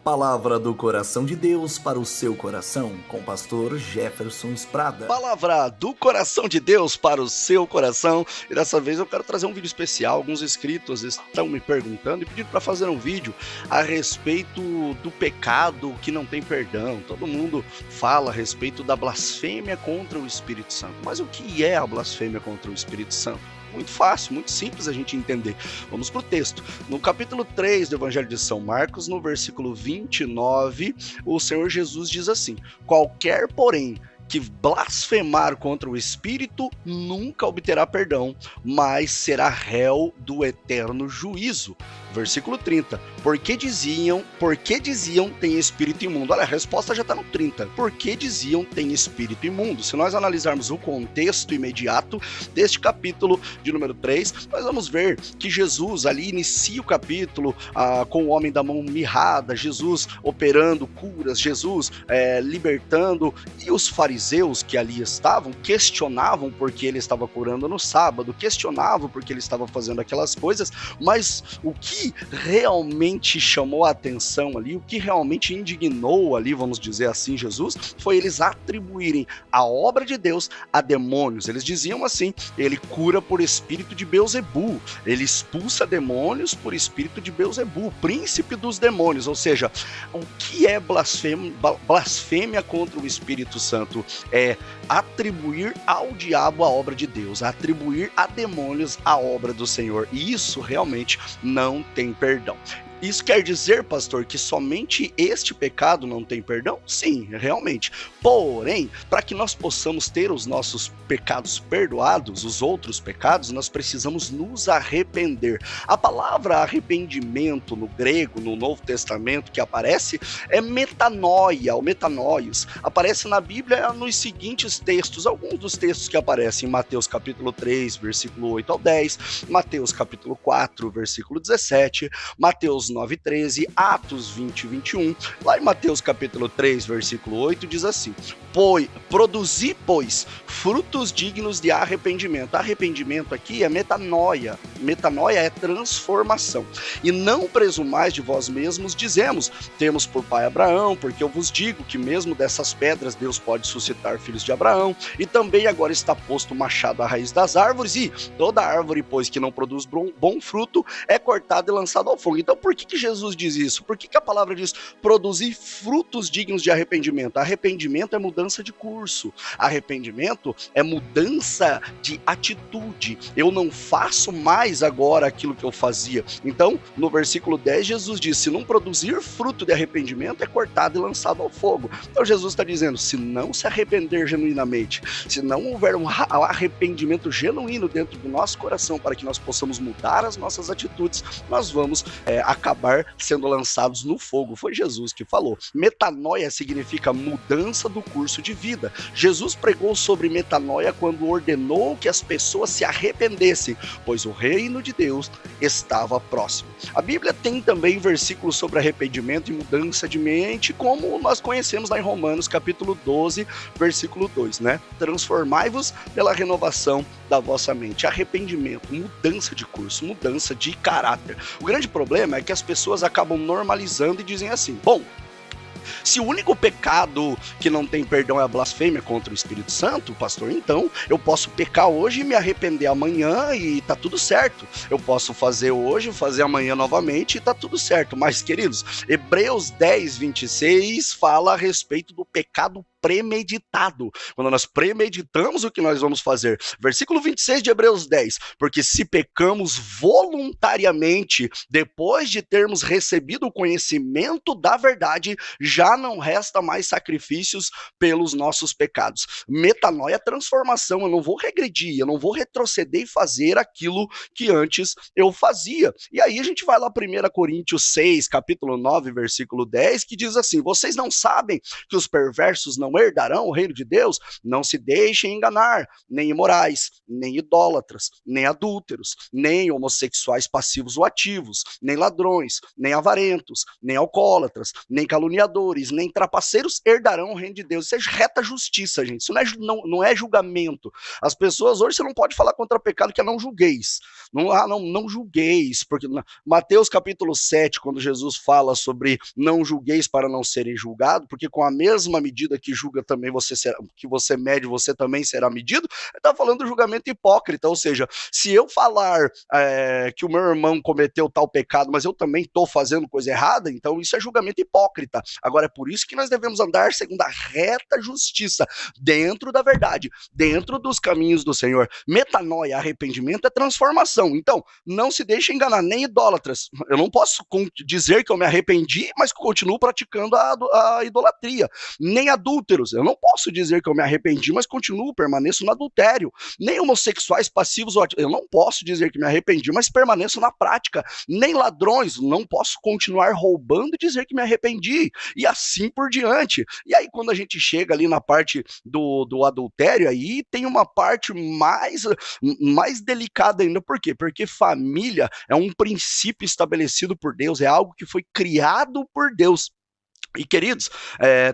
Palavra do coração de Deus para o seu coração, com o pastor Jefferson Estrada. Palavra do coração de Deus para o seu coração. E dessa vez eu quero trazer um vídeo especial. Alguns inscritos estão me perguntando e pedindo para fazer um vídeo a respeito do pecado que não tem perdão. Todo mundo fala a respeito da blasfêmia contra o Espírito Santo. Mas o que é a blasfêmia contra o Espírito Santo? Muito fácil, muito simples a gente entender. Vamos para o texto. No capítulo 3 do Evangelho de São Marcos, no versículo 29, o Senhor Jesus diz assim: qualquer, porém, que blasfemar contra o Espírito nunca obterá perdão, mas será réu do eterno juízo. Versículo 30. Por que diziam tem espírito imundo? Olha, a resposta já está no 30. Por que diziam tem espírito imundo? Se nós analisarmos o contexto imediato deste capítulo de número 3, nós vamos ver que Jesus ali inicia o capítulo com o homem da mão mirrada, Jesus operando curas, Jesus libertando, e os fariseus que ali estavam questionavam porque ele estava curando no sábado, questionavam porque ele estava fazendo aquelas coisas, mas o que realmente chamou a atenção ali, o que realmente indignou ali, vamos dizer assim, Jesus, foi eles atribuírem a obra de Deus a demônios. Eles diziam assim: ele cura por espírito de Beelzebu, ele expulsa demônios por espírito de Beelzebu, príncipe dos demônios. Ou seja, o que é blasfêmia contra o Espírito Santo? É atribuir ao diabo a obra de Deus, atribuir a demônios a obra do Senhor, e isso realmente não tem perdão. Isso quer dizer, pastor, que somente este pecado não tem perdão? Sim, realmente. Porém, para que nós possamos ter os nossos pecados perdoados, os outros pecados, nós precisamos nos arrepender. A palavra arrependimento no grego, no Novo Testamento, que aparece, é metanoia, ou metanoios. Aparece na Bíblia nos seguintes textos, alguns dos textos que aparecem em Mateus capítulo 3, versículo 8 ao 10, Mateus capítulo 4, versículo 17, Mateus 9:13, Atos 20:21, lá em Mateus capítulo 3, versículo 8, diz assim: produzi, pois, frutos dignos de arrependimento. Arrependimento aqui é metanoia. Metanoia é transformação. E não presumais de vós mesmos, dizemos, temos por pai Abraão, porque eu vos digo que mesmo dessas pedras Deus pode suscitar filhos de Abraão, e também agora está posto o machado à raiz das árvores, e toda árvore, pois, que não produz bom fruto, é cortada e lançada ao fogo. Então, por que Jesus diz isso? Por que a palavra diz produzir frutos dignos de arrependimento? Arrependimento é mudança de curso. Arrependimento é mudança de atitude. Eu não faço mais agora aquilo que eu fazia. Então, no versículo 10, Jesus diz: se não produzir fruto de arrependimento, é cortado e lançado ao fogo. Então, Jesus está dizendo: se não se arrepender genuinamente, se não houver um arrependimento genuíno dentro do nosso coração para que nós possamos mudar as nossas atitudes, nós vamos acabar sendo lançados no fogo. Foi Jesus que falou. Metanoia significa mudança do curso de vida. Jesus pregou sobre metanoia quando ordenou que as pessoas se arrependessem, pois o reino de Deus estava próximo. A Bíblia tem também versículos sobre arrependimento e mudança de mente, como nós conhecemos lá em Romanos capítulo 12, versículo 2, né? Transformai-vos pela renovação da vossa mente. Arrependimento, mudança de curso, mudança de caráter. O grande problema é que as pessoas acabam normalizando e dizem assim: bom, se o único pecado que não tem perdão é a blasfêmia contra o Espírito Santo, pastor, então eu posso pecar hoje e me arrepender amanhã e tá tudo certo. Eu posso fazer hoje, fazer amanhã novamente e tá tudo certo. Mas, queridos, Hebreus 10, 26 fala a respeito do pecado premeditado. Quando nós premeditamos o que nós vamos fazer. Versículo 26 de Hebreus 10. Porque se pecamos voluntariamente, depois de termos recebido o conhecimento da verdade, já não resta mais sacrifícios pelos nossos pecados. Metanoia é transformação. Eu não vou regredir, eu não vou retroceder e fazer aquilo que antes eu fazia. E aí a gente vai lá 1 Coríntios 6, capítulo 9, versículo 10, que diz assim: vocês não sabem que os perversos não herdarão o reino de Deus? Não se deixem enganar, nem imorais, nem idólatras, nem adúlteros, nem homossexuais passivos ou ativos, nem ladrões, nem avarentos, nem alcoólatras, nem caluniadores, pecadores, nem trapaceiros herdarão o reino de Deus. Isso é reta justiça, gente. Isso não é julgamento. As pessoas hoje, você não pode falar contra pecado que é não julgueis. Não julgueis, porque Mateus capítulo 7, quando Jesus fala sobre não julgueis para não serem julgados, porque com a mesma medida que julga também que você mede, você também será medido, ele está falando do julgamento hipócrita, ou seja, se eu falar que o meu irmão cometeu tal pecado, mas eu também estou fazendo coisa errada, então isso é julgamento hipócrita. Agora, é por isso que nós devemos andar segundo a reta justiça, dentro da verdade, dentro dos caminhos do Senhor. Metanoia, arrependimento, é transformação. Então, não se deixe enganar, nem idólatras. Eu não posso dizer que eu me arrependi, mas continuo praticando a idolatria. Nem adúlteros. Eu não posso dizer que eu me arrependi, mas permaneço no adultério. Nem homossexuais passivos, eu não posso dizer que me arrependi, mas permaneço na prática. Nem ladrões, não posso continuar roubando e dizer que me arrependi. E assim por diante. E aí, quando a gente chega ali na parte do adultério, aí tem uma parte mais delicada ainda. Por quê? Porque família é um princípio estabelecido por Deus, é algo que foi criado por Deus. E, queridos,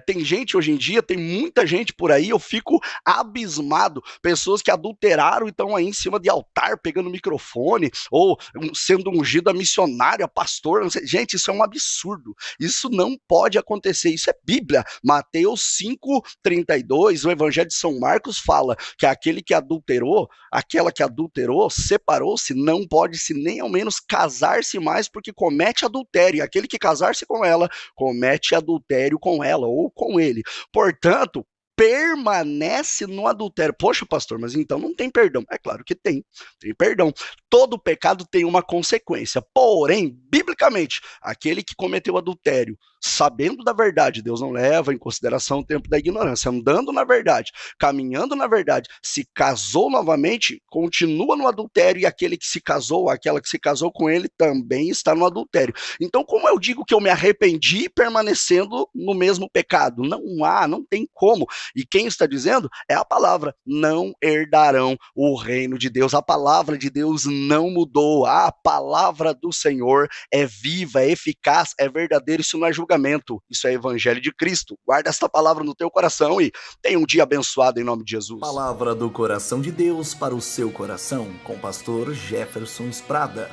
tem gente hoje em dia, tem muita gente por aí, eu fico abismado, pessoas que adulteraram e estão aí em cima de altar, pegando microfone, ou sendo ungido a missionário, a pastor, não sei. Gente, isso é um absurdo, isso não pode acontecer, isso é Bíblia. Mateus 5:32, o Evangelho de São Marcos fala que aquele que adulterou, aquela que adulterou, separou-se, não pode-se nem ao menos casar-se mais, porque comete adultério, e aquele que casar-se com ela, comete adultério com ela ou com ele. Portanto, permanece no adultério. Poxa, pastor, mas então não tem perdão. É claro que tem perdão. Todo pecado tem uma consequência. Porém, biblicamente, aquele que cometeu adultério, sabendo da verdade, Deus não leva em consideração o tempo da ignorância, andando na verdade, caminhando na verdade, se casou novamente, continua no adultério, e aquele que se casou, aquela que se casou com ele, também está no adultério. Então, como eu digo que eu me arrependi permanecendo no mesmo pecado? Não tem como. E quem está dizendo é a palavra: não herdarão o reino de Deus. A palavra de Deus não mudou. A palavra do Senhor é viva, é eficaz, é verdadeira. Isso não é julgamento, isso é evangelho de Cristo. Guarda esta palavra no teu coração e tenha um dia abençoado em nome de Jesus. Palavra do coração de Deus para o seu coração, com o pastor Jefferson Sprada.